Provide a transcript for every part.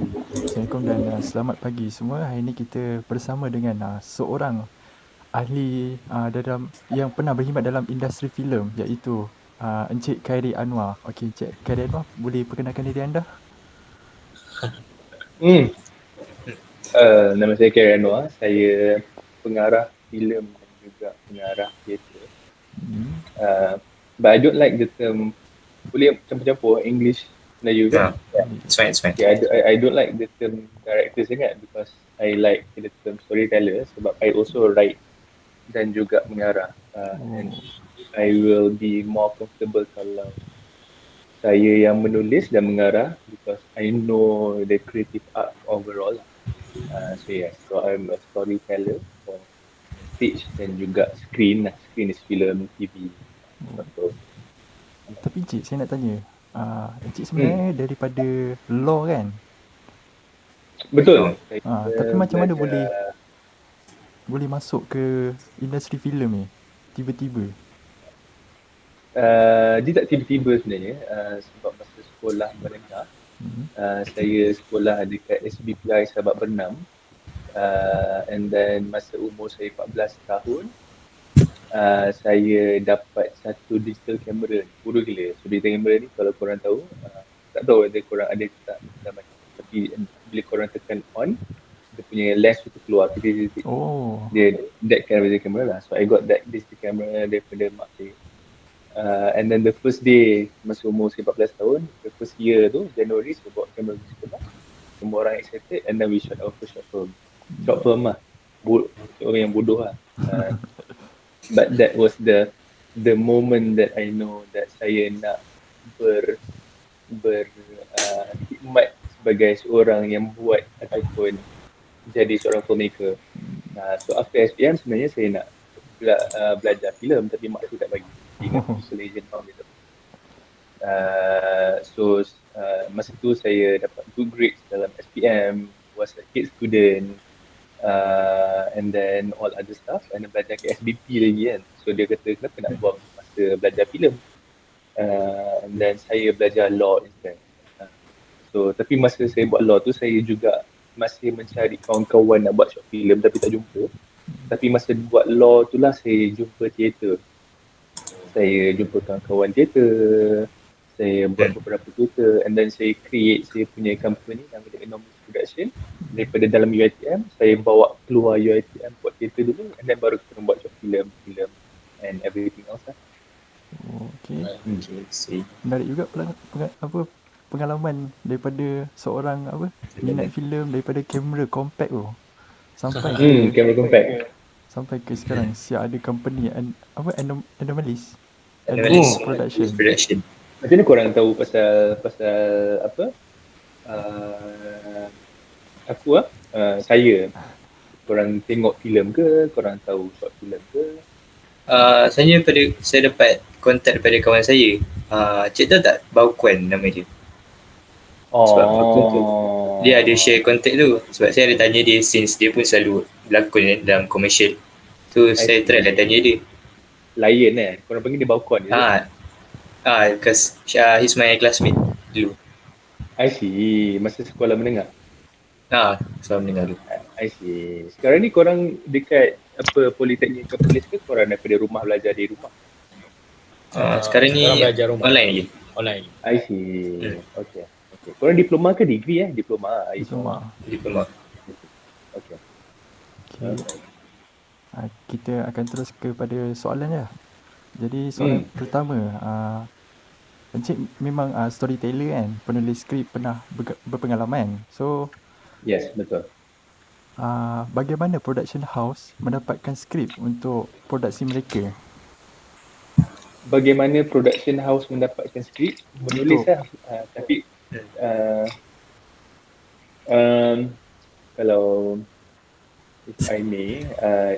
Assalamualaikum dan selamat pagi semua. Hari ini kita bersama dengan seorang ahli dalam yang pernah berkhidmat dalam industri filem iaitu Encik Khairi Anwar. Okey, Encik Khairi Anwar, boleh perkenalkan diri anda? Hmm. Nama saya Karen Anwar. Saya pengarah filem dan juga pengarah teater. Hmm. But I don't like the term, boleh campur-campur English Melayu ke? Yeah, it's fine, it's fine. Okay, I don't like the term director sangat because I like the term storyteller sebab I also write dan juga mengarah. And I will be more comfortable kalau saya yang menulis dan mengarah because I know the creative art overall. So yes, so I'm a storyteller for stage dan juga screen lah. Screen is film, TV. So, Tapi Encik, saya nak tanya. Encik hmm, sebenarnya daripada law kan? betul. Saya Tapi macam mana boleh belajar, boleh masuk ke industri filem ni? Tiba-tiba. dia tak tiba-tiba sebenarnya sebab masa sekolah menengah, Hmm. saya sekolah dekat SBPI Sabak Bernam. And then masa umur saya 14 tahun, saya dapat satu digital camera ni. Bodoh gila. So digital camera ni kalau korang tahu, tak tahu ada korang ada ke tak zaman ni. Tapi bila korang tekan on, dia punya lens tu keluar. Oh. Dia that kind of digital camera lah. So I got that digital camera daripada mak saya. And then the first day masa umur saya 14 tahun, the first year tu, Januari saya bawa kamera pergi sekolah. Semua orang excited and then we shot our first short film. Short film lah. Orang yang bodoh lah. But that was the moment that I know that saya nak khidmat sebagai seorang yang buat ataupun jadi seorang filmmaker. So after SPM sebenarnya saya nak belajar filem tapi mak saya tak bagi. Ingat visual agent tahun itu. Masa tu saya dapat good grades dalam SPM, was a hit student, and then all other stuff, and then belajar ke SBP lagi kan. So dia kata kenapa nak buang masa belajar filem, and then saya belajar law instead. So tapi masa saya buat law tu saya juga masih mencari kawan-kawan nak buat short film tapi tak jumpa. Tapi masa buat law tu lah saya jumpa teater. Saya jumpa kawan-kawan teater, saya buat beberapa teater, and then saya create saya punya company nama dia Anomalous Production. Daripada dalam UiTM, saya bawa keluar UiTM buat teater dulu, and then baru kita buat short film and everything else lah. Okay. Okay, see. Menarik juga pengalaman daripada seorang minat filem daripada kamera compact tu sampai ke Camera compact. sampai ke sekarang siap ada company Anomalies Anomalous Production. Production. Macam mana korang tahu pasal apa? Saya. Korang tengok filem ke? Korang tahu short filem ke? Saya dapat kontak daripada kawan saya. Cik tahu tak Baukuan nama dia? Sebab dia ada share kontak tu. Sebab saya ada tanya dia since dia pun selalu berlakon dalam commercial. So saya try lah tanya dia. Lion korang panggil dia Baukuan je. Because he's my classmate dulu. I see. Masa sekolah menengah. Selama mendengar dulu. I see. Sekarang ni korang dekat Politeknik ke Polis ke korang daripada rumah belajar di rumah? Sekarang ni belajar rumah. online lagi. Online. I see. Okay. Korang diploma ke degree Diploma. Diploma. Okay. Kita akan terus kepada soalan je. Jadi soalan pertama, Encik memang storyteller kan, penulis skrip, pernah berpengalaman. So yes, betul. Bagaimana production house mendapatkan skrip untuk produksi mereka? Bagaimana production house mendapatkan skrip? Menulis lah. Tapi kalau if I may,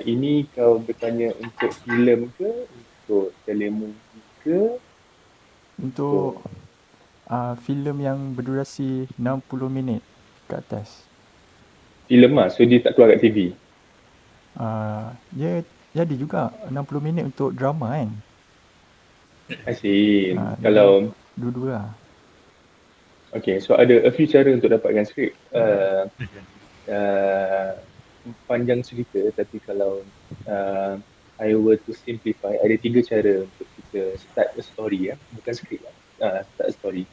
ini kau bertanya untuk filem ke? Untuk telemovie ke? Untuk filem yang berdurasi 60 minit ke atas. Filem lah, so dia tak keluar kat TV? Dia jadi juga 60 minit untuk drama kan. I see. Kalau dua-dua lah. Okay, so ada a few cara untuk dapatkan skrip. Panjang cerita, tapi kalau I were to simplify, ada 3 cara untuk kita start a story ya, bukan skrip lah. Start a story.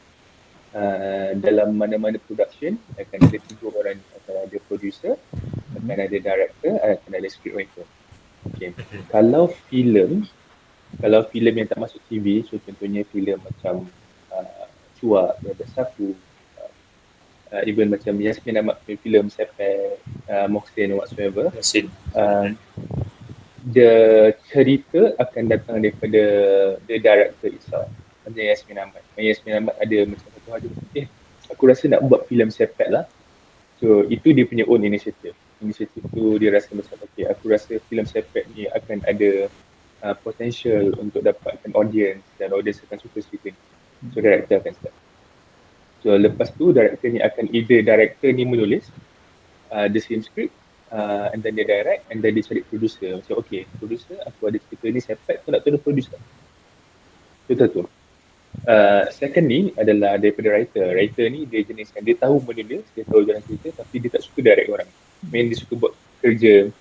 Dalam mana-mana production akan ada 3 orang, akan ada producer, akan ada director, akan ada scriptwriter. Okay. Kalau filem yang tak masuk TV, so contohnya filem macam Cuak, Berat Sapu, even macam Yasmin Ahmad punya filem Sepet, Mohsin whatsoever, the cerita akan datang daripada the director itself, macam Yasmin Ahmad. Yasmin Ahmad ada macam satu hari, aku rasa nak buat filem Sepet lah. So itu dia punya own initiative. Inisiatif tu dia rasa macam okay, aku rasa filem Sepet ni akan ada potential untuk dapatkan audience dan audience akan suka cerita ni. So director akan start. So lepas tu director ni akan either director ni menulis the same script and then dia direct and then dia cari producer. Macam okay, producer aku ada cerita ni Sepet, aku nak tolong producer. Betul tu. Second ni adalah daripada writer. Writer ni dia jenis yang dia tahu menulis, dia tahu jalan cerita tapi dia tak suka direct orang. Dia suka buat kerja.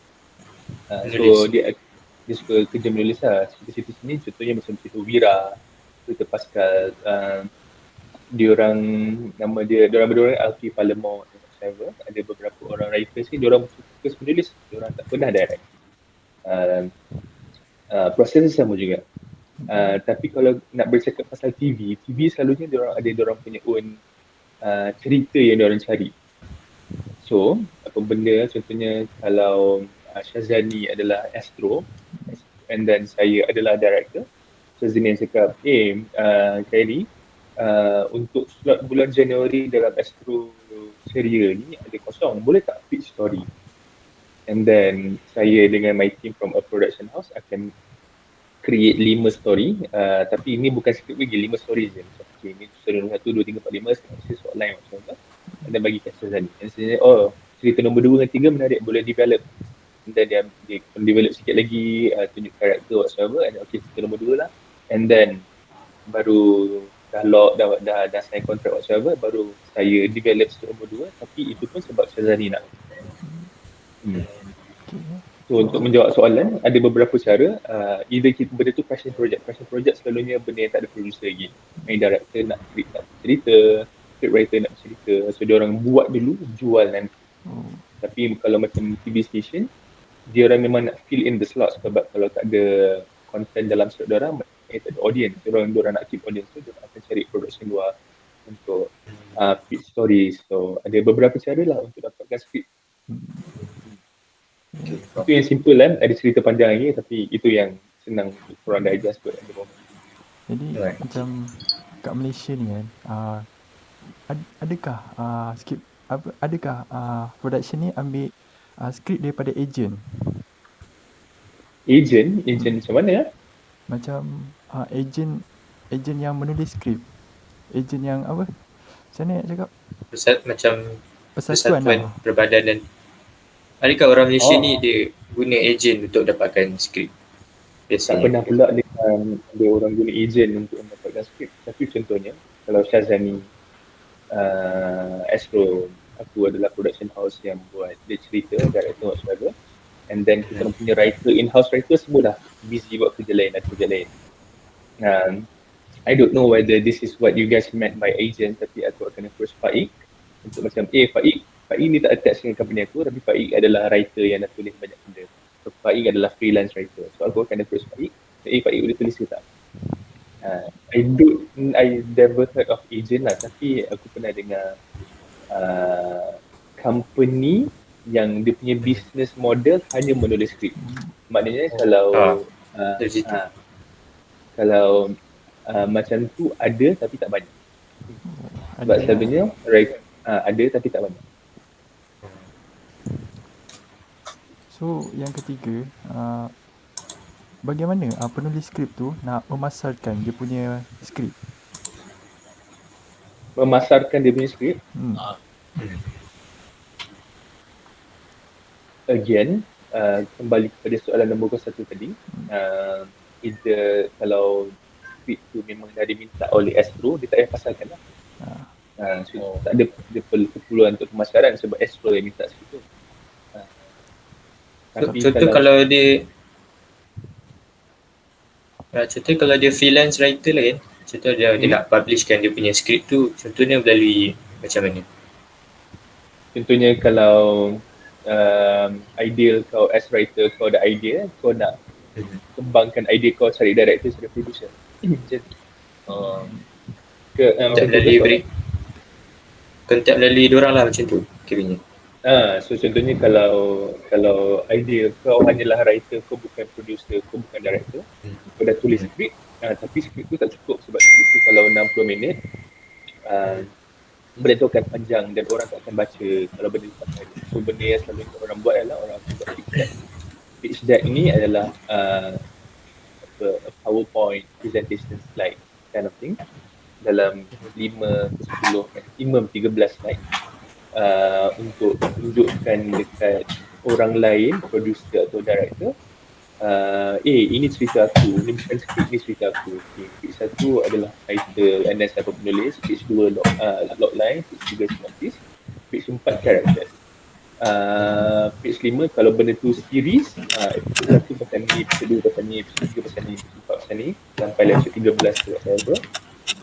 So dia suka kerja menulis lah. Cerita-cerita sini contohnya macam cerita Wira, cerita Pascal, diorang nama dia, diorang berdua Alfie Palermo, whatever. Ada beberapa orang writers ni, diorang suka menulis, diorang tak pernah direct. Proses sama juga. Tapi kalau nak bercakap pasal TV selalunya diorang ada diorang punya own cerita yang diorang cari. So, apa benda, contohnya kalau Syazani adalah Astro and then saya adalah director. So, Syazani cakap, Kylie, untuk slot bulan Januari dalam Astro serial ni ada kosong, boleh tak pitch story? And then saya dengan my team from a production house akan create 5 story, tapi ini bukan skrip lagi, 5 story je. Macam okay, ni story nombor 1, 2, 3, 4, 5, sekarang outline macam-macam. And then bagi kat Syazani. And Syazani, cerita nombor 2 dan 3 menarik, boleh develop. And then dia develop sikit lagi, tunjuk karakter whatsoever, and okay, cerita nombor 2 lah. And then baru dah sign kontrak whatsoever, baru saya develop cerita nombor 2, tapi itu pun sebab Syazani nak. So untuk menjawab soalan, ada beberapa cara. Either kita benda tu passion project. Passion project selalunya benda yang tak ada producer lagi. Main director nak cerita, script writer nak cerita. So diorang buat dulu, jual nanti. Tapi kalau macam TV station, diorang memang nak fill in the slots, sebab kalau tak ada content dalam slot diorang, tak ada audience. Diorang nak keep audience tu, diorang akan cari production luar untuk pitch stories. So ada beberapa cara lah untuk dapatkan script. Itu yang simple kan, ada cerita panjang lagi, tapi itu yang senang korang dah adjust buat at the moment. Jadi macam kat Malaysia ni kan, adakah production ni ambil skrip daripada agent? Agent macam mana ya? Macam agent yang menulis skrip. Agent yang apa? Macam mana nak cakap? Macam Persatuan perbadanan. Adakah orang Malaysia ni dia guna agent untuk dapatkan skrip? Tak pernah pula dia orang guna agent untuk mendapatkan skrip. Tapi contohnya, kalau Syazani, Astro, aku adalah production house yang buat dia cerita, director whatsoever. And then kita punya writer, in-house writer semua dah busy buat kerja lain, I don't know whether this is what you guys meant by agent, tapi aku akan approach Faik untuk macam, Faik ni tak attach dengan company aku, tapi Faik adalah writer yang dah tulis banyak benda. So Faik adalah freelance writer. So aku akan approach Faik, Faik boleh tulis ke tak? I never heard of agent lah, tapi aku pernah dengar company yang dia punya business model hanya menulis skrip. Maknanya kalau macam tu ada tapi tak banyak. Sebab selalunya ada tapi tak banyak. So yang ketiga, bagaimana penulis skrip tu nak memasarkan dia punya skrip? Memasarkan dia punya skrip? Again, kembali kepada soalan nombor 1 tadi, either kalau skrip tu memang dah diminta oleh Astro, dia tak payah pasarkan lah. So tak ada keperluan untuk pemasaran sebab Astro yang minta skrip tu. Contoh kalau dia freelance writer lah kan, contoh dia nak publishkan dia punya skrip tu, contohnya melalui macam mana? Contohnya kalau ideal kau as writer, kau ada idea, kau nak kembangkan idea kau, cari director, cari producer. Macam kontak melalui diorang lah macam tu kiranya. So contohnya kalau idea kau hanyalah writer, kau bukan producer, kau bukan director, kau dah tulis skrip, tapi skrip tu tak cukup sebab skrip tu kalau 60 minit benda tu akan panjang dan orang tak akan baca kalau benda tu tak ada. So benda yang selalu orang buat adalah orang akan buat pitch deck. Pitch deck ni adalah a PowerPoint presentation slide kind of thing dalam 5 ke 10 maximum 13 slide untuk tunjukkan dekat orang lain, producer atau director, ini cerita aku, ni bukan skrip, ni cerita aku. Pitch 1 adalah title and then siapa penulis, pitch 2 logline, pitch 3 synopsis, pitch 4 characters. Pitch 5 kalau benda tu series, episode 1 pasal ni, episode 2 pasal ni, episode 3 pasal ni, episode 4 pasal ni, sampai episode 13 ke whatever.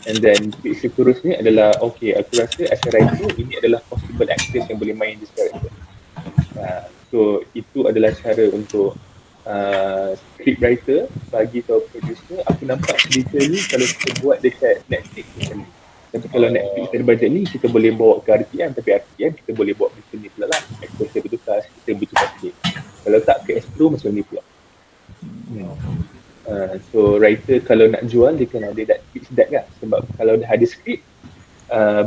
And then pitch seterusnya adalah okay, aku rasa as a writer ini adalah possible actors yang boleh main this character. So itu adalah cara untuk script writer bagi tahu producer, aku nampak cerita ni kalau kita buat dekat Netflix macam ni. Tapi kalau Netflix ada budget ni, kita boleh bawa ke RTM, tapi RTM kita boleh bawa macam ni pula lah. Aktor kita bertukar, kita bertukar sikit. Kalau tak ke Astro macam ni pula. So writer kalau nak jual, dia kena ada that pitch deck lah. Sebab kalau dah ada skrip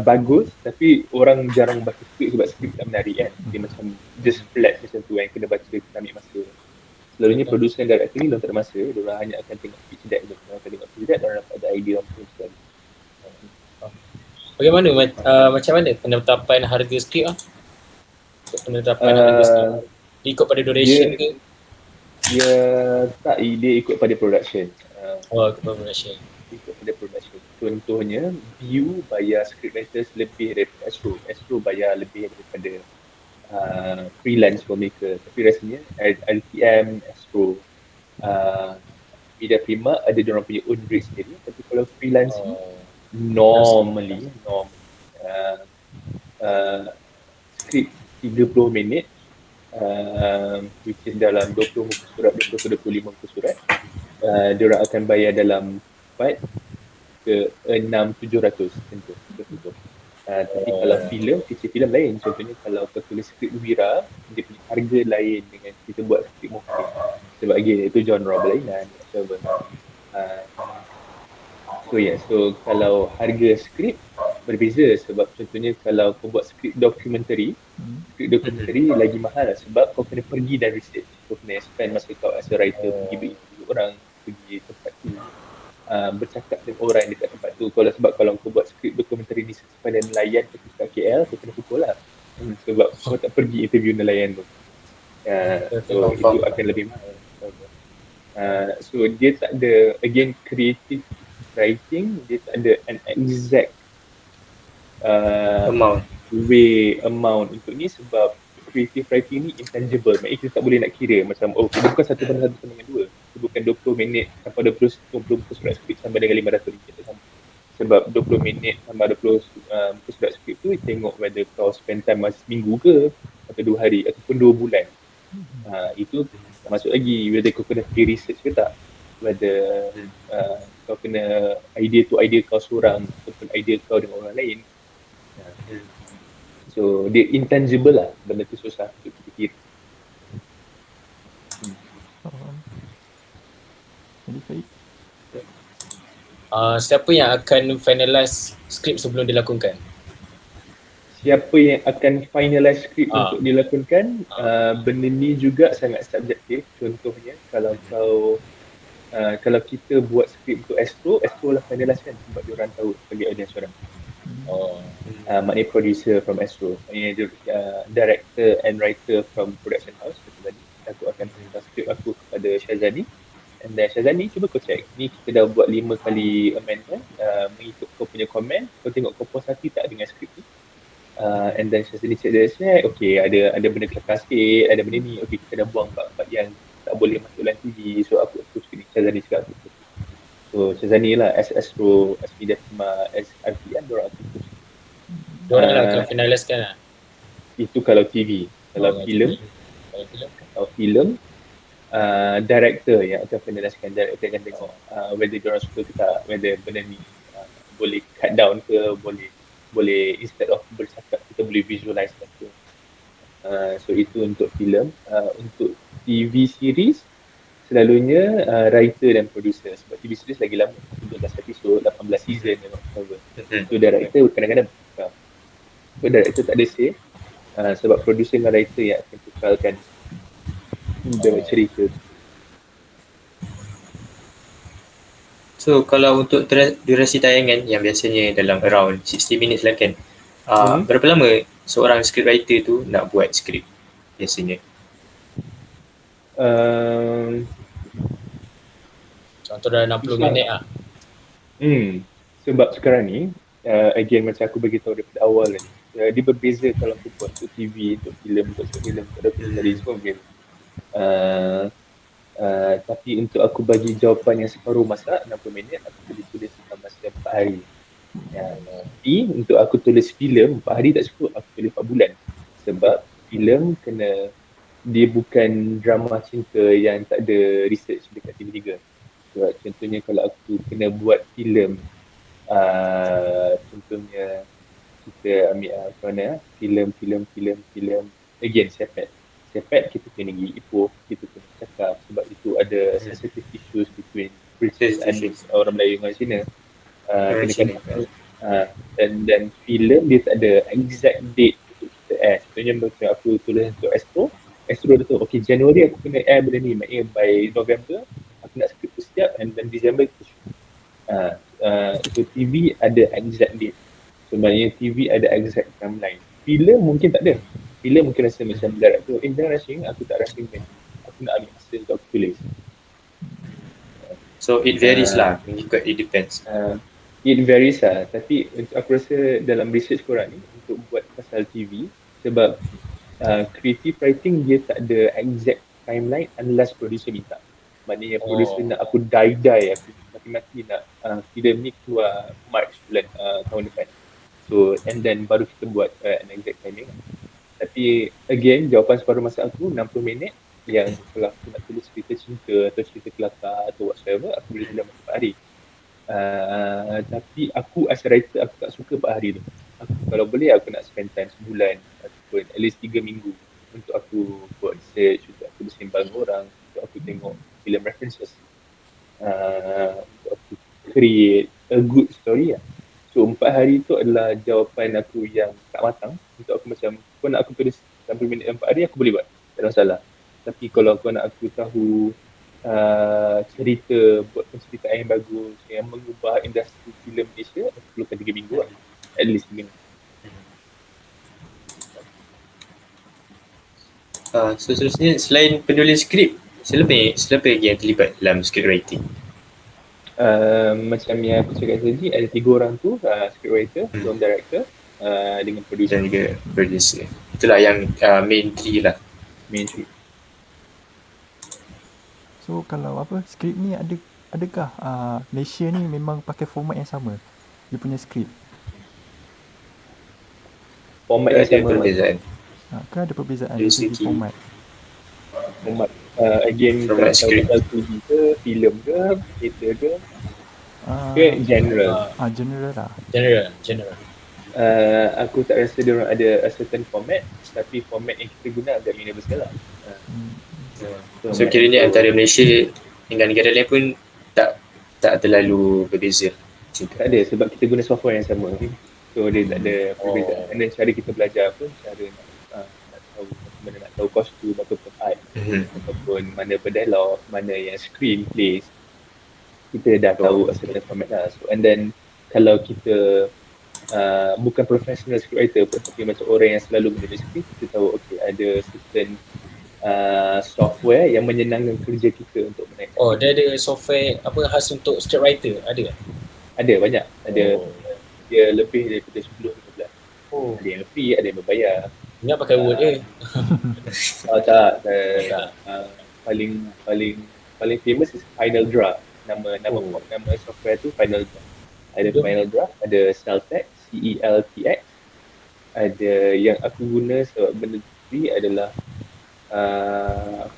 bagus, tapi orang jarang baca skrip sebab skrip tak menarik kan. Dia macam just flat macam tu yang kena baca, kena ambil masa. Selalunya producer dan director ni diorang tak ada masa, diorang hanya akan tengok pitch deck, diorang akan tengok pitch deck, diorang dapat ada idea apa sekali. Bagaimana macam mana penetapan harga skrip lah? Penetapan harga skrip ikut pada duration ke? Dia tak, dia ikut pada production. Ikut pada production. Ikut pada production. Contohnya, View bayar scriptwriters lebih daripada Astro. Astro bayar lebih daripada freelance filmmaker. Tapi rasanya LTM, Astro, Media Prima ada diorang punya own rate sendiri. Tapi kalau freelance normally skrip 30 minit, which is dalam 20 muka surat, 20 ke 25 muka surat, diorang akan bayar dalam 4 ke 6,700 tentu. Tapi kalau feature filem lain, contohnya kalau kau tulis skrip Wira, dia punya harga lain dengan kita buat skrip Mokrin. Sebab itu genre berlainan. So kalau harga skrip berbeza sebab contohnya kalau kau buat skrip dokumentari, lagi mahal sebab kau kena pergi dan research. Kau kena spend masa kau as a writer pergi berinterview orang, pergi tempat tu, bercakap dengan orang dekat tempat tu. Sebab kalau kau buat skrip dokumentari ni pada nelayan dekat KL, kau kena pukul lah. Sebab kau tak pergi interview nelayan tu. So itu akan lebih mahal. So dia tak ada, again, creative writing, dia tak ada an exact amount untuk ni sebab creative writing ni intangible. Maksudnya kita tak boleh nak kira macam bukan 1 banding 1 banding 2. Bukan 20 minit sampai 20 muka surat skrip sampai dengan RM500 sama. Sebab 20 minit sampai 20 muka surat skrip tu tengok whether kau spend time masa seminggu ke atau 2 hari ataupun 2 bulan. Itu tak masuk lagi whether kau kena pergi research ke tak, whether kau kena idea tu idea kau seorang ataupun idea kau dengan orang lain. So dia intangible lah, benda tu susah untuk kita kira. Siapa yang akan finalize skrip sebelum dilakonkan? Siapa yang akan finalize skrip untuk dilakonkan? Benda ni juga sangat subjektif. Contohnya kalau kita buat skrip untuk Astro lah finalize kan sebab diorang tahu bagi audience orang. Maknanya producer from Astro, maknanya director and writer from production house. Tadi aku akan hantar skrip aku kepada Syazani, and then Syazani cuba kau check ni, kita dah buat 5 kali amendment, mengikut kau punya komen, kau tengok kau puas hati tak dengan skrip tu. And then Syazani check dia check, okay ada benda kelakar sikit, ada benda ni, okay kita dah buang part yang tak boleh masuk dalam TV. So aku screen, Syazani cakap aku approve. So Syazani lah, as Astro, as Media Prima, as RPM, diorang approve. Diorang lah akan finaliskan lah. Itu kalau TV. Kalau filem, director yang akan finaliskan. Director akan tengok whether diorang suka ke tak, whether benda ni boleh cut down ke, boleh instead of bercakap kita boleh visualize ke. So itu untuk filem. Untuk TV series selalunya writer dan producer, sebab TV series lagi lama, 12 episod, 18 season dan whatever. So director kadang-kadang tukar. So director tak ada say, sebab producer dan writer yang akan tukarkan cerita. So kalau untuk durasi tayangan yang biasanya dalam around 60 minutes lah kan, berapa lama seorang scriptwriter tu nak buat skrip biasanya? Contoh dah 60 minit lah. Sebab sekarang ni again macam aku beritahu daripada awal ni, dia berbeza kalau aku buat untuk TV, untuk filem, untuk filem, untuk dokumentari semua berbeza. Tapi untuk aku bagi jawapan yang separuh masa 60 minit, aku boleh tulis dalam masa 4 hari. Tapi untuk aku tulis filem 4 hari tak cukup, aku tulis 4 bulan. Sebab filem kena, dia bukan drama cinta yang tak ada research dekat TV3. Sebab contohnya kalau aku kena buat filem, contohnya kita ambil filem again Sepet kita kena pergi Ipoh, kita kena cakap sebab itu ada sensitive issues between British and orang Melayu dengan Cina. Dan filem dia tak ada exact date untuk kita air. Contohnya macam aku tulis untuk Astro dia tu, okay Januari aku kena air benda ni, maknanya by November aku nak skrip tu siap, and then December kita shoot. So TV ada exact date. So maknanya TV ada exact timeline. Filem mungkin tak ada. Filem mungkin rasa macam director, jangan rushing, aku tak rushing kan. Aku nak ambil masa untuk aku tulis. So it varies lah, it depends. It varies lah, tapi aku rasa dalam research korang ni untuk buat pasal TV, sebab creative writing dia tak ada exact timeline unless producer minta. Maknanya producer nak aku die aku mati-mati nak filem ni keluar March bulan tahun depan. So and then baru kita buat an exact timing. Tapi again jawapan separuh masa aku 60 minit yang kalau aku nak tulis cerita cinta atau cerita kelakar atau whatsoever, aku boleh dalam 4 hari. Tapi aku as writer aku tak suka 4 hari tu. Kalau boleh aku nak spend time sebulan ataupun at least 3 minggu untuk aku buat research, untuk aku bersembang dengan orang, untuk aku tengok film references, untuk aku create a good story lah. So 4 hari tu adalah jawapan aku yang tak matang. Untuk aku macam, kau nak aku tulis 60 minit 4 hari, aku boleh buat, tak ada masalah. Tapi kalau kau nak aku tahu cerita, buat penceritaan yang bagus yang mengubah industri filem Malaysia, aku perlukan 3 minggu lah, at least 3 minggu. So seterusnya, selain penulis skrip, siapa lagi yang terlibat dalam script writing? Macam yang aku cakap tadi, ada 3 orang tu, script writer, film director, dengan producer. Dan juga producer. Itulah yang main 3 lah. Main 3. So kalau skrip ni adakah Malaysia ni memang pakai format yang sama? Dia punya skrip. Format yang sama. Perbezaan. Kan ada perbezaan dari segi format. Format again format skrip. TV ke, filem ke, theater ke, general. General lah. General. Aku tak rasa dia orang ada a certain format, tapi format yang kita guna agak universal lah. So kiranya antara Malaysia dengan negara lain pun tak terlalu berbeza. Tak ada, sebab kita guna software yang sama. So dia tak ada perbezaan. And then cara kita belajar pun, cara nak tahu kostum ataupun art, ataupun mana berdialog, mana yang screenplays, kita dah tahu a certain format lah. So and then kalau kita bukan professional scriptwriter pun, tapi macam orang yang selalu menulis skrip, kita tahu okay ada certain software yang menyenangkan kerja kita untuk menaikkan. Dia ada software apa khas untuk scriptwriter, ada? Ada banyak, ada dia lebih daripada 10-15. Oh, Ada yang free, ada yang berbayar. ingat pakai Word je. Tak, Tak. paling paling paling famous is Final Draft. Nama Oh. nama software tu Final Draft. Ada Betul. Final Draft, ada Celtx, CELTX. Ada yang aku guna sebab benda tu free adalah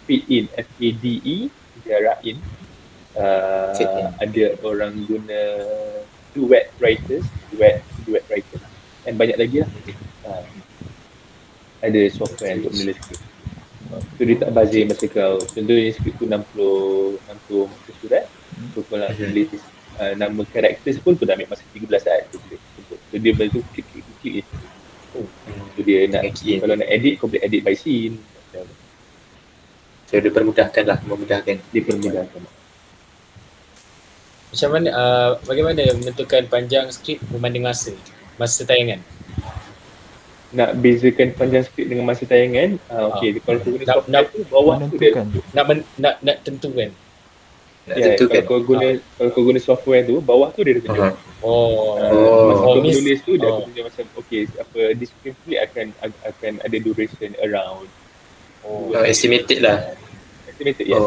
Fade-in, FADE, Jarain. Fade-in. Ada orang guna Duet Writers, Duet Writer, dan banyak lagi lah. Ada software untuk menulis skrip. So dia tak bazir masa kau. Contohnya skrip tu 60 muka surat. So kau nak tulis nama karakter pun kau dah ambil masa 13 saat tu tulis. So dia benda tu klik je. So dia nak, kalau nak edit, kau boleh edit by scene. So dia permudahkan lah, memudahkan. Dia permudahkan. Macam mana, bagaimana menentukan panjang skrip berbanding masa tayangan? Nak bezakan panjang skrip dengan masa tayangan, okey, kalau kau guna software tu, bawah tu dia Menentukan. Nak tentukan. Nak ya, tentukan. kalau kau guna software tu, bawah tu dia dah tunjuk. Masa kau menulis tu dia tunjuk macam okey, apa this script ni akan ada duration around. Estimated lah. Estimated, yes.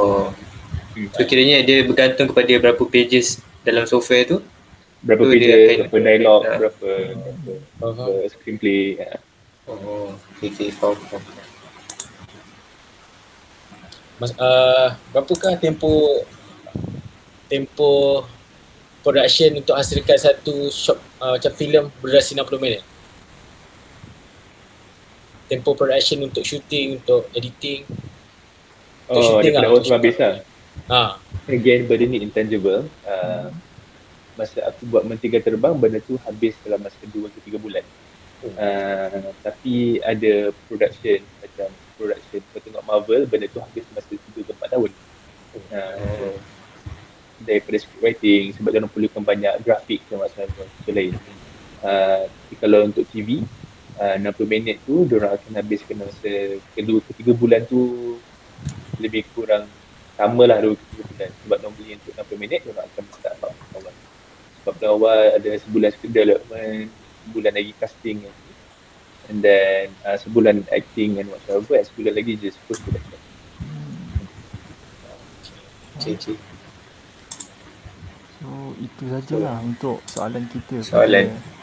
So kiranya dia bergantung kepada berapa pages dalam software tu. Berapa tu pages, berapa dialog, ya. berapa screenplay. Ya. Okay, faham. Berapakah tempo production untuk hasilkan satu short macam filem berdurasi 60 minit? Tempo production untuk shooting, untuk editing. Daripada awal sampai habis lah. Again, benda ni intangible. Masa aku buat Mentega Terbang, benda tu habis dalam masa 2 ke 3 bulan. Tapi ada production, macam production kau tengok Marvel, benda tu habis masa 3 ke 4 tahun. Daripada script writing, sebab dia orang perlukan banyak grafik dan macam-macam lain. Tapi kalau untuk TV, 60 minit tu diorang akan habiskan masa 2 ke 3 bulan tu lebih kurang sama lah 2 ke 3 bulan. Sebab normally untuk 60 minit diorang akan start awal. Sebab awal ada sebulan script development, sebulan lagi casting, and then sebulan acting and whatever, and sebulan lagi just post production. Okay. So itu sajalah untuk soalan kita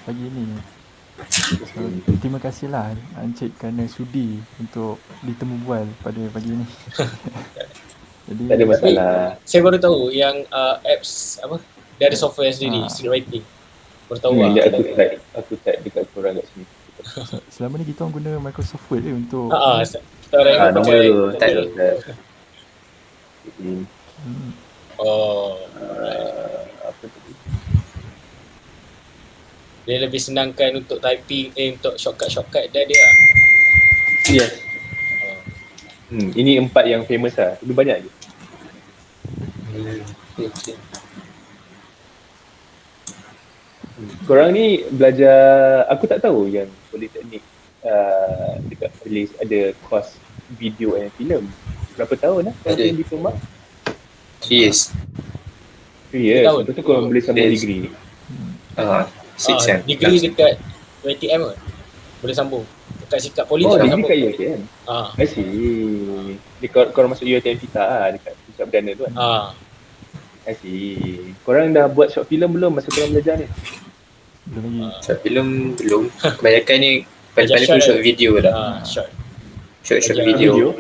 pagi ini. So, terima kasihlah Encik kerana sudi untuk ditemu bual pada pagi ini. Jadi, tak ada masalah. Saya baru tahu yang apps apa, dia ada software sendiri, script writing. Baru tahu aku type dekat korang kat sini. Selama ni kita orang guna Microsoft Word untuk kita orang nombor pakai tu type. Apa tu? Dia lebih senangkan untuk typing, untuk shortcut dia ada lah. Yes. Ini 4 yang famous lah. Lebih banyak je. Korang ni belajar, aku tak tahu yang Politeknik dekat Perlis ada course video and film. Berapa tahun lah korang punya diploma? 3 years. 3 years. Lepas tu korang boleh sambung degree. 6 years. Degree dekat UiTM kan? Boleh sambung. Dekat Sikap Poli degree sambung. kat UiTM. I see. Korang masuk UiTM kita lah, dekat Pusat Perdana tu kan? I see. Korang dah buat short film belum masa korang belajar ni? Belum lagi. Short film belum. Kebanyakan ni paling-paling pun short video lah. Short video.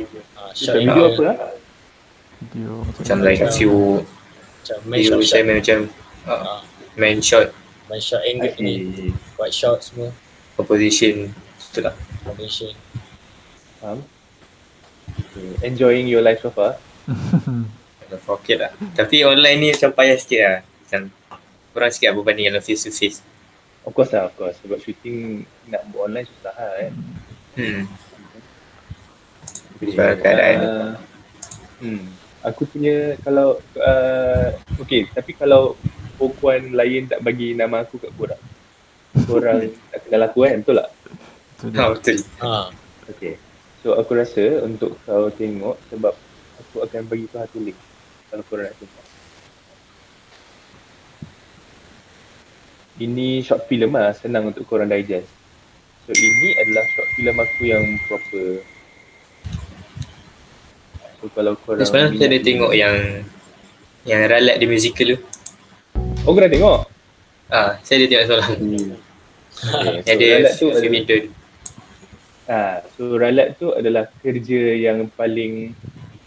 Short video apa lah? Video macam like few video saya macam main shot angle ni, white shot semua, composition, itulah. Composition. Enjoying your life so far? Okay lah. Tapi online ni macam payah sikit lah. Macam kurang sikit lah berbanding dengan face to face. Of course. Sebab shooting nak buat online susah lah kan. Keadaan. Aku punya kalau tapi kalau perempuan lain tak bagi nama aku kat korang tak kenal aku kan, betul tak? Betul. Okay. So aku rasa untuk kau tengok, sebab aku akan bagi kau satu link kalau korang nak tengok. Ini short film lah, senang untuk korang digest. So So ini adalah short film aku yang proper. So kalau korang Semalam saya ada tengok yang ralat di musical tu. Oh, korang tengok? Saya ada tengok semalam. Okay, so Ada ralat tu film adalah, intern. so ralat tu adalah kerja yang paling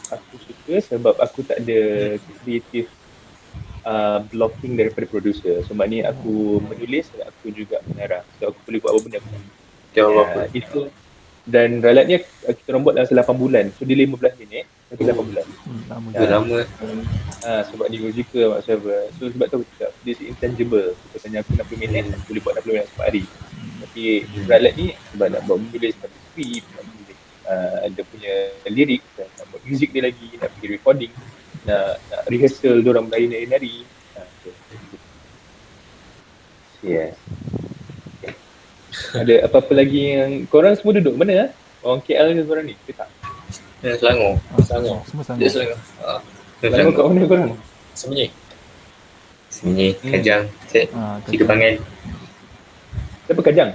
aku suka sebab aku tak ada creative blocking daripada producer. So maknanya aku menulis dan aku juga mengarah. So aku boleh buat apa benda aku nak. Jawab apa? Itu. Dan ralat ni kita orang buat dalam 8 bulan. So dia 15 minit tapi 8 bulan. Lama Dah juga. lama. Sebab ni musical whatsoever. So sebab tu aku cakap this is intangible. Kau tanya aku 60 minit, aku boleh buat 60 minit setiap hari. Tapi ralat ni sebab nak buat menulis satu skrip, nak menulis dia punya lirik, nak buat muzik dia lagi, nak pergi recording, nak rehearsal diorang menari-nari. So, yes. Ada apa-apa lagi yang korang semua duduk mana? Orang KL ke korang ni? Ke tak? Selangor. Selangor. Semua Dia Selangor. Selangor. Selangor kat mana korang? Sebenarnya Sini, Kajang. Saya Tiga Pangan. Siapa Kajang?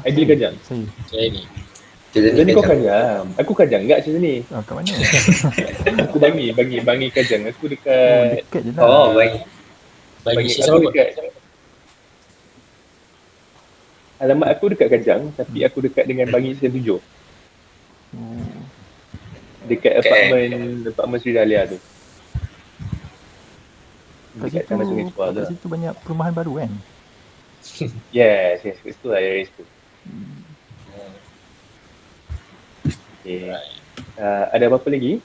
Aidil Kajang? Saya. saya ni. Macam ni kau Kajang. Aku Kajang enggak macam ni. Kat mana? Aku Bangi Kajang. Aku dekat Dekat je lah. Baik. Bagi aku siapa? dekat alamat aku dekat Kajang tapi aku dekat dengan Bangi Season 7. Oh. Dekat apartmen Sri Dahlia tu. Kat Dekat Taman Sungai Tua tu. kat situ banyak perumahan baru kan? Yes, itu lah area situ. Okay. Ada apa-apa lagi?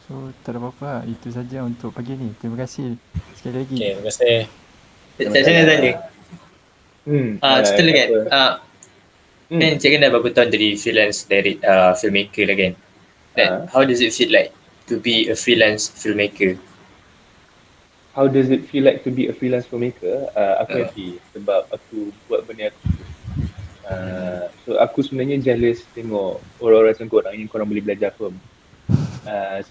So tak ada apa-apa lah. Itu saja untuk pagi ni. Terima kasih sekali lagi. Okay, terima kasih. Saya nak tanya. Cerita lah kan. Kan cik kan dah berapa tahun jadi freelance filmmaker lah kan. How does it feel like to be a freelance filmmaker? How does it feel like to be a freelance filmmaker? Aku happy sebab aku buat benda aku suka. So aku sebenarnya jealous tengok orang-orang macam korang yang korang boleh belajar film.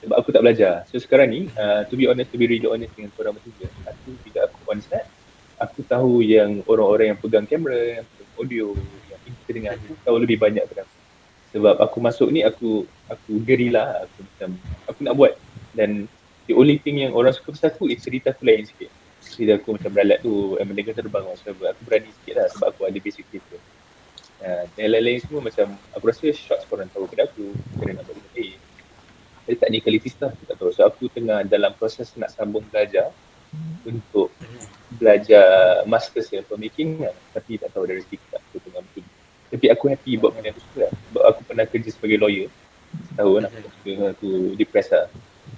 Sebab aku tak belajar. So sekarang ni, to be really honest dengan korang bertiga, bila aku on set, aku tahu yang orang-orang yang pegang kamera, yang pegang audio, yang kita dengan aku tahu lebih banyak daripada aku. Sebab aku masuk ni, aku gerila, aku nak buat. Dan the only thing yang orang suka pasal aku, cerita aku lain sikit. Cerita aku macam beralat tu, mendengar terbang. Sebab aku berani sikit lah sebab aku ada basic cerita. Dan lain-lain semua macam, aku rasa shots korang tahu pada aku, kena nak buat benda. Jadi technicality stuff aku tak tahu. So aku tengah dalam proses nak sambung belajar untuk belajar masters in filmmaking lah. Tapi tak tahu dari rezeki tak aku tengah betul. Tapi aku happy buat benda aku suka lah. Sebab aku pernah kerja sebagai lawyer. Tahun lah aku depressed lah.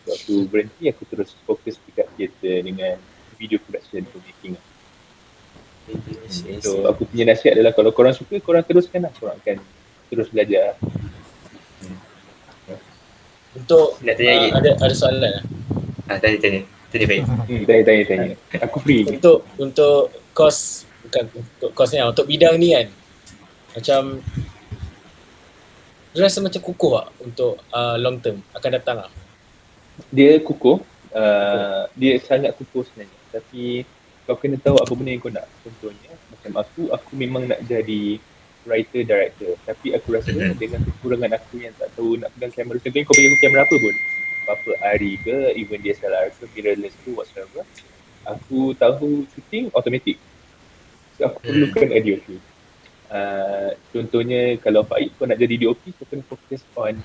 So aku berhenti, aku terus fokus dekat theater dengan video production filmmaking lah. So aku punya nasihat adalah kalau korang suka, korang teruskan lah. Korang akan terus belajar. Untuk Nak tanya lagi? ada soalan lah. Tanya baik. Tanya. Aku free. Untuk kos, bukan untuk kos ni lah, untuk bidang ni kan, macam dia rasa macam kukuh tak untuk long term akan datang lah. Dia kukuh, dia sangat kukuh sebenarnya. Tapi kau kena tahu apa benda yang kau nak. Contohnya macam aku memang nak jadi writer director, tapi aku rasa dengan kekurangan aku yang tak tahu nak pegang kamera. Contohnya kau bagi aku kamera apa pun, apa ARRI ke, even DSLR ke, mirrorless ke, whatsoever, aku tahu shooting automatic. So aku perlukan a DOP. Contohnya kalau Faid kau nak jadi DOP, kau kena fokus on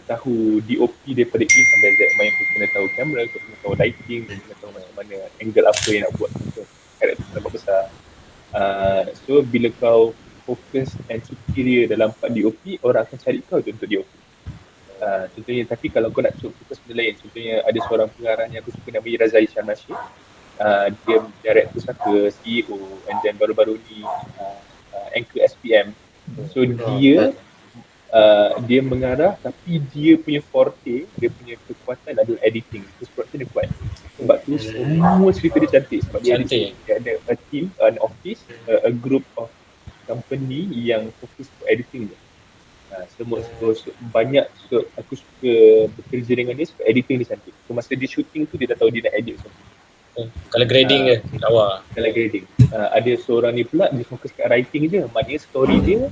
tahu DOP daripada A sampai Z. Main kau kena tahu kamera, kau kena tahu lighting, kau kena tahu mana angle apa yang nak buat untuk karakter nampak besar. So bila kau fokus and superior dalam part DOP, orang akan cari kau untuk DOP. Contohnya, tapi kalau kau nak fokus benda lain, contohnya ada seorang pengarah yang aku suka namanya Razai Syarmashi. Dia direct pusaka, CEO, and then baru-baru ni anchor SPM. So dia mengarah, tapi dia punya forte, dia punya kekuatan adalah editing. So sebab tu dia kuat. Sebab tu semua cerita dia cantik. Sebab dia ada a team, an office, a group of company yang fokus for editing je. Semua banyak. So aku suka bekerja dengan dia sebab editing dia cantik. So masa dia shooting tu dia dah tahu dia nak edit something. Kalau grading ke lawa. Kalau grading Ada seorang ni pula dia fokus kat writing je, maknanya story dia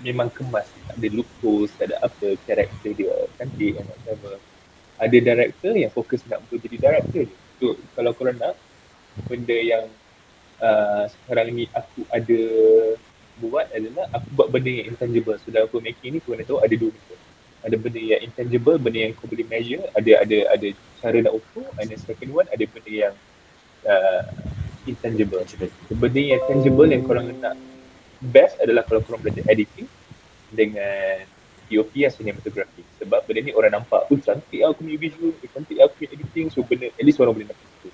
memang kemas, tak ada loopholes, tak ada apa, karakter dia cantik and whatever. Ada director yang fokus nak betul jadi director je. So kalau korang nak benda yang sekarang ni aku ada buat adalah aku buat benda yang intangible. So dalam filmmaking ni korang tahu ada dua benda. Ada benda yang intangible, benda yang kau boleh measure, ada cara nak ukur, and the second one ada benda yang intangible. So, benda yang tangible yang korang nak best adalah kalau korang belajar editing dengan DOP yang cinematography. Sebab benda ni orang nampak, cantik aku punya visual, cantik aku punya editing. So benda, at least orang boleh nampak itu.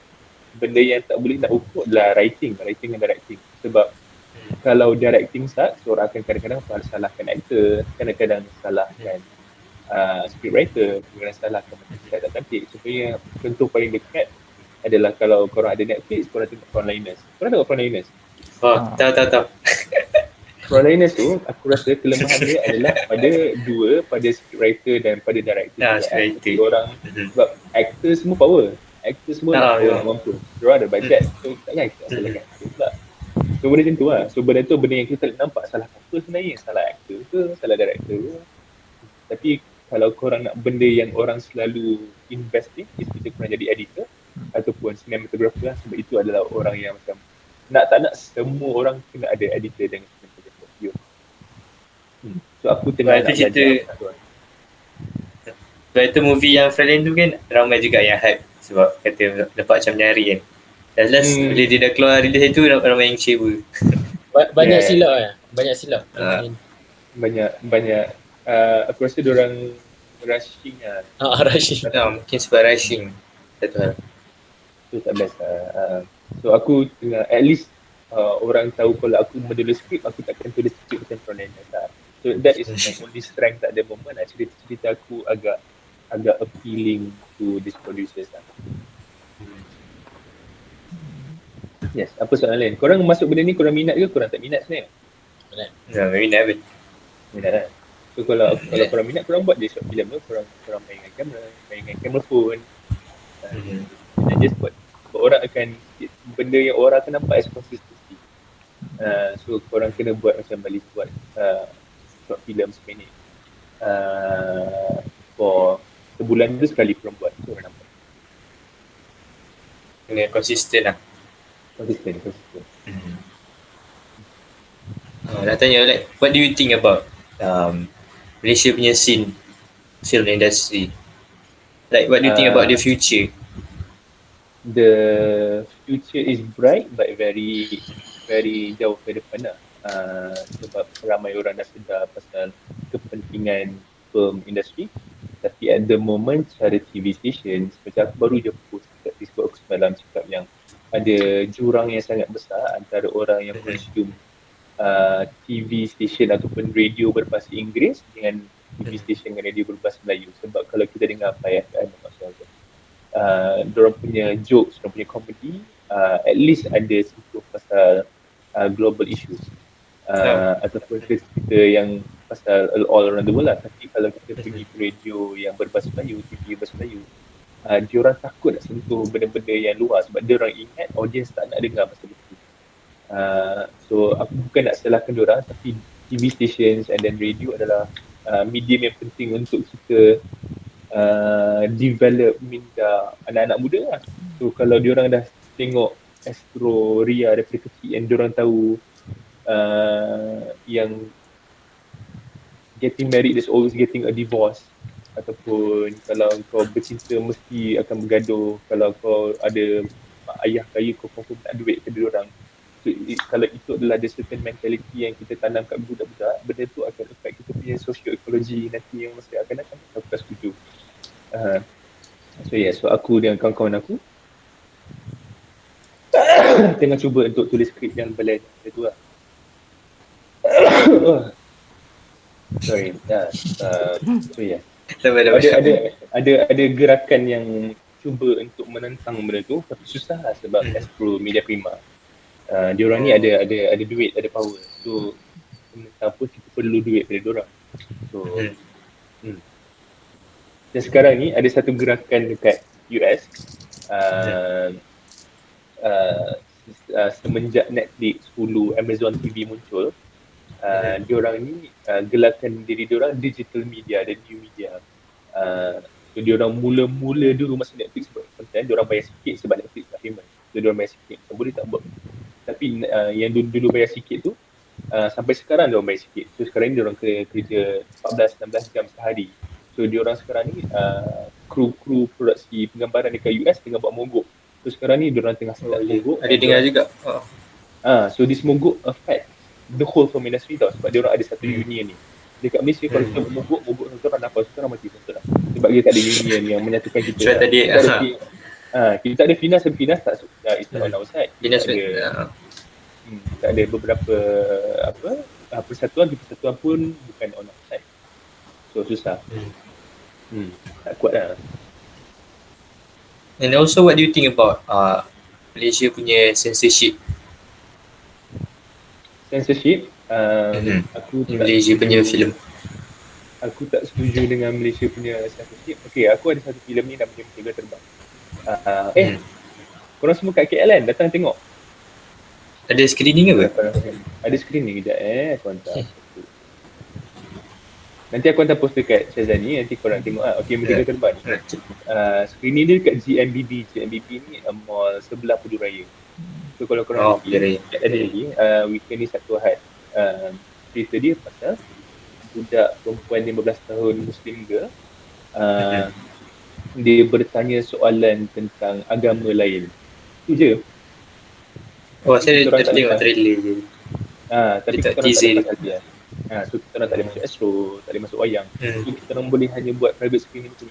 Benda yang tak boleh nak ukur adalah writing and directing. Sebab kalau directing sucks, orang akan kadang-kadang salahkan actor, kadang-kadang salahkan scriptwriter, kadang-kadang salahkan macam tak cantik. Sebenarnya contoh paling dekat adalah kalau korang ada Netflix, korang tengok Frontliners. Korang tengok Frontliners? Tahu. Frontliners tu, aku rasa kelemahan dia adalah pada scriptwriter dan pada director. Orang, sebab actor semua power. Actor semua mampu. Diorang ada budget. So, takkan kita salahkan actor pula. So, benda macam tu lah. So, benda tu benda yang kita tak nampak salah apa sebenarnya. Salah actor ke, salah director ke. Tapi, kalau korang nak benda yang orang selalu invest in, kita korang jadi editor ataupun cinematographer lah. Sebab itu adalah orang yang macam nak tak nak semua orang kena ada editor dengan cinematographer. So aku tengah nak belajar. Sebab itu movie yang Frontline tu kan ramai juga yang hype sebab kata dapat macam nyari kan. Dan last bila dia dah keluar release itu ramai yang kecewa. Banyak silap kan? Banyak silap. Banyak aku rasa diorang rushing lah. Rushing. Mungkin sebab rushing. Satu hal. So tak best lah. So aku tengah at least orang tahu kalau aku menulis skrip, aku takkan tulis skrip macam Frontline lah. So that is my only strength at the moment lah. Cerita aku agak appealing to these producers lah. Yes, apa soalan lain? Korang masuk benda ni, korang minat ke? Korang tak minat sebenarnya? Minat. Minat lah. So kalau korang minat, korang buat je short film tu. Korang main dengan kamera phone. And just buat. Orang akan, benda yang orang akan nampak as consistency. So korang kena buat macam Bali buat short film seminit. For sebulan tu sekali korang buat. So orang nampak. Kena konsisten lah. Konsisten. Nak tanya like, what do you think about Malaysia punya scene film industry? Like what do you think about the future? The future is bright but very jauh ke depan lah. Sebab ramai orang dah sedar pasal kepentingan film industry. Tapi at the moment cara TV station, macam aku baru je post kat Facebook aku semalam cakap yang ada jurang yang sangat besar antara orang yang consume TV station ataupun radio berbahasa Inggeris dengan TV station dengan radio berbahasa Melayu. Sebab kalau kita dengar PayFM maksudnya diorang punya jokes, diorang punya comedy at least ada sentuh pasal global issues ataupun cerita yang pasal all around the world lah. Tapi kalau kita pergi ke radio yang berbahasa Melayu, TV berbahasa Melayu, diorang takut nak sentuh benda-benda yang luar sebab diorang ingat audience tak nak dengar pasal itu. So aku bukan nak salahkan diorang, tapi TV stations and then radio adalah medium yang penting untuk kita develop minda anak-anak muda lah. So kalau diorang dah tengok Astro Ria daripada kecil yang diorang tahu yang getting married is always getting a divorce, ataupun kalau kau bercinta mesti akan bergaduh, kalau kau ada ayah kaya kau confirm tak duit ke diorang. So, kalau itu adalah the certain mentality yang kita tanam kat budak-budak, benda tu akan affect kita punya socio-ekologi nanti yang masa akan datang. Aku tak setuju. So aku dengan kawan-kawan aku tengah cuba untuk tulis skrip yang balance macam tu lah. Sorry. So yeah. Ada gerakan yang cuba untuk menentang benda tu, tapi susah lah sebab Astro Media Prima diorang ni ada duit, ada power. So menentang pun kita perlu duit pada diorang. So dan sekarang ni ada satu gerakan dekat US semenjak Netflix, Hulu, Amazon TV muncul, diorang ni gelarkan diri diorang digital media dan new media. So diorang mula-mula dulu masa Netflix buat content, diorang bayar sikit sebab Netflix tak famous. So diorang bayar sikit, so boleh tak buat. Tapi yang dulu bayar sikit tu, sampai sekarang diorang bayar sikit. So sekarang ni diorang kerja 14-16 jam sehari. So diorang sekarang ni kru produksi penggambaran dekat US tengah buat mogok. So sekarang ni diorang tengah start mogok. Ada dengar juga. So this mogok affect the whole film industry tau, sebab diorang ada satu union ni. Dekat Malaysia kalau kita mogok satu orang apa, satu orang mati betul tak? Sebab kita tak ada union yang menyatukan kita. Sebab tadi kita ada Finas dan Finas tak it's not on our side. Finas Kita ada beberapa persatuan pun bukan on our side. So susah. Tak kuat lah. And also what do you think about Malaysia punya censorship? Censorship, aku Malaysia punya filem. Aku tak setuju dengan Malaysia punya censorship. Okay, aku ada satu filem ni namanya Mentega Terbang. Korang semua kat KL kan? Datang tengok. Ada screening apa? Ada screening kejap aku hantar. Nanti aku hantar poster kat Syazani, nanti korang tengok lah. Okay, Mentega Terbang ni. Screening dia dekat GMBB. GMBB ni mall sebelah Pudu Raya. So kalau korang ada lagi, weekend ni Sabtu Ahad. Cerita dia pasal budak perempuan 15 tahun Muslim girl. Dia bertanya soalan tentang agama lain. Itu je. Saya tengok trailer je. Tapi kita orang tak ada pasal dia. So kita orang tak boleh masuk Astro, tak boleh masuk wayang. So kita orang boleh hanya buat private screening tu.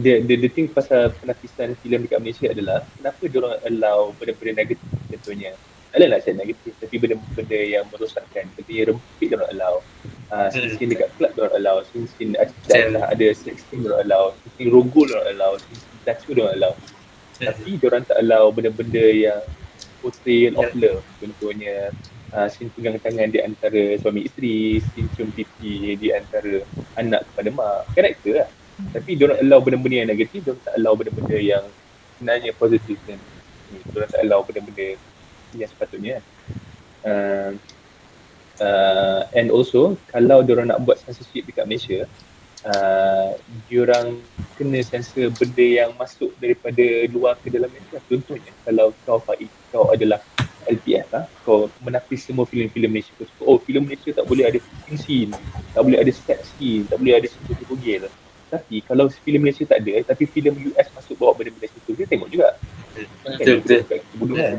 The thing pasal penapisan filem dekat Malaysia adalah kenapa diorang allow benda-benda negatif contohnya. Adalah cakap negatif, tapi benda-benda yang merosakkan, benda yang rempit diorang allow. Scene dekat club diorang allow, scene ada sex scene diorang allow, scene rogol diorang allow, scene tattoo diorang allow. Tapi diorang tak allow benda-benda yang portrayal of love. Contohnya scene pegang tangan di antara suami isteri, scene cium pipi di antara anak kepada mak. Karakter lah. Tapi diorang allow benda-benda yang negatif, diorang tak allow benda-benda yang sebenarnya positif kan. Diorang tak allow benda-benda yang sepatutnya. And also, kalau diorang nak buat censorship dekat Malaysia, diorang kena censor benda yang masuk daripada luar ke dalam Malaysia. Contohnya, kalau kau Faiz, kau adalah LPF lah, kau menapis semua filem-filem Malaysia. Filem Malaysia tak boleh ada kissing scene, tak boleh ada sex scene, tak boleh ada sentuh bogel. Tapi kalau filem Malaysia tak ada, tapi filem US masuk bawa benda-benda situ, dia tengok juga. Betul.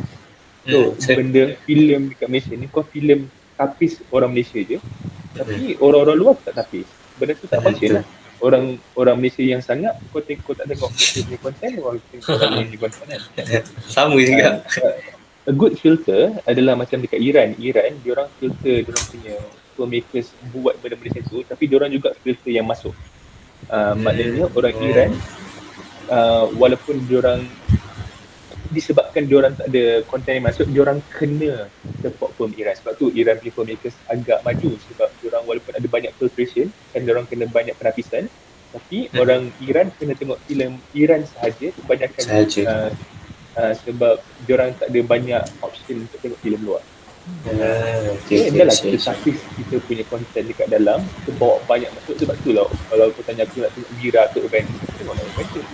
So, benda filem dekat Malaysia ni, kau filem tapis orang Malaysia je, tapi orang-orang luar tak tapis. Benda tu tak function lah. Orang Malaysia yang sangat, kau tak tengok Malaysia punya content, orang tengok orang Malaysia content kan. Sama juga. A good filter adalah macam dekat Iran, diorang filter diorang punya filmmakers buat benda-benda macam tu, tapi diorang juga filter yang masuk. Maknanya orang Iran, walaupun diorang disebabkan diorang tak ada konten yang masuk, diorang kena support film Iran. Sebab tu Iran punya filmmakers agak maju, sebab diorang walaupun ada banyak filtration kan, diorang kena banyak penapisan, tapi orang Iran kena tengok filem Iran sahaja, kebanyakan sebab diorang tak ada banyak option untuk tengok filem luar. Adalah kita tapis kita punya konten dekat dalam, kita bawa banyak masuk. Sebab tu lah kalau kau tanya aku nak tengok Gira atau Avengers, tengok Avengers.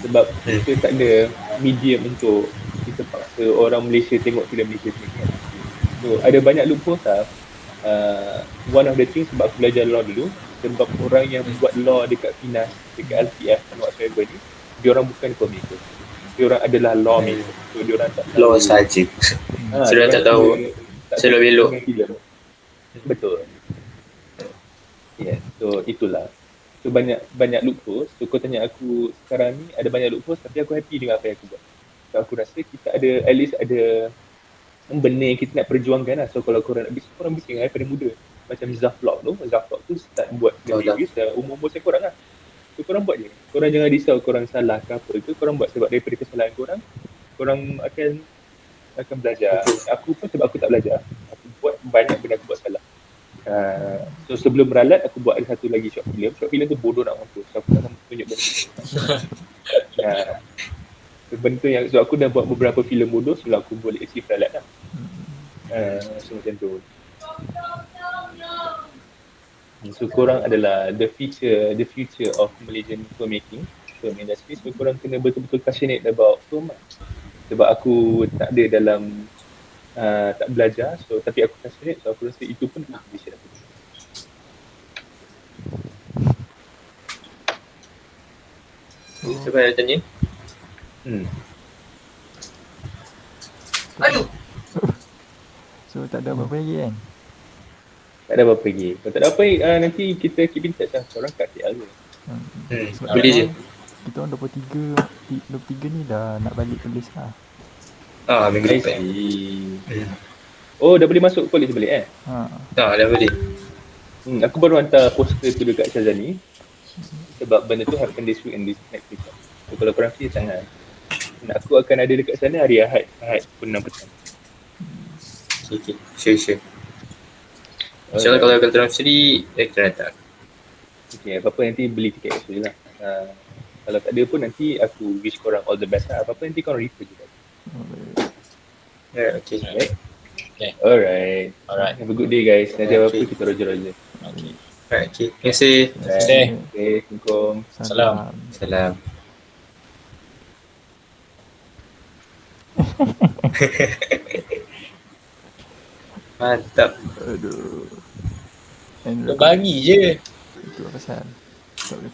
Sebab kita tak ada medium untuk kita paksa orang Malaysia tengok filem Malaysia sendiri kan. So ada banyak loopholes lah. One of the things sebab aku belajar law dulu, sebab orang yang buat law dekat Finas, dekat LPF dan whatsoever ni, diorang bukan filmmaker, diorang adalah lawmaker. So diorang tak law saja. Diorang tak tahu selok belok. Betul. So itulah. So banyak loopholes. So kau tanya aku sekarang ni ada banyak loopholes, tapi aku happy dengan apa yang aku buat. So aku rasa kita ada, at least ada benda yang kita nak perjuangkan lah. So kalau korang nak bising, korang bising daripada muda. Macam Zaflok tu start buat reviews umur-umur saya korang lah. So korang buat je. Korang jangan risau korang salah ke apa ke, korang buat sebab daripada kesalahan korang, korang akan belajar. Aku pun sebab aku tak belajar, aku buat banyak benda aku buat salah. So sebelum meralat, aku buat ada satu lagi short film tu bodoh nak mampus. So aku tak tunjuk benda Benda tu yang so aku dah buat beberapa filem bodoh, so aku boleh achieve lalat lah. So macam tu. So korang adalah the future of Malaysian film industry. So korang kena betul-betul passionate about film lah. Sebab aku tak ada dalam tak belajar, so tapi aku passionate, so aku rasa itu pun ambition aku. Siapa yang tanya? Aduh. So tak ada apa-apa lagi kan? Tak ada apa-apa lagi. Kalau tak ada apa, nanti kita keep in touch lah. Korang kat KL ke? Sebab Boleh je. kita orang 23 ni dah nak balik ke Malaysia. Minggu I depan. see. Oh, dah boleh masuk college balik Dah boleh. Aku baru hantar poster tu dekat Syazani. Sebab benda tu happen this week and this next week. So kalau korang free sangat. Dan aku akan ada dekat sana hari Ahad pukul 6 petang. Okay. Sure. InsyaAllah kalau korang free, kita datang. Okay, apa-apa nanti beli tiket tu je lah. Kalau tak ada pun nanti aku wish korang all the best lah. Apa-apa nanti korang refer je lah. Okay. Alright. Alright. Have a good day guys. Nanti Okay. apa-apa kita roger-roger. Okay. Okay. Terima kasih. Okay. Okay, Assalamualaikum. Salam. Salam. Mantap. Aduh. Bagi je. Itu pasal tak boleh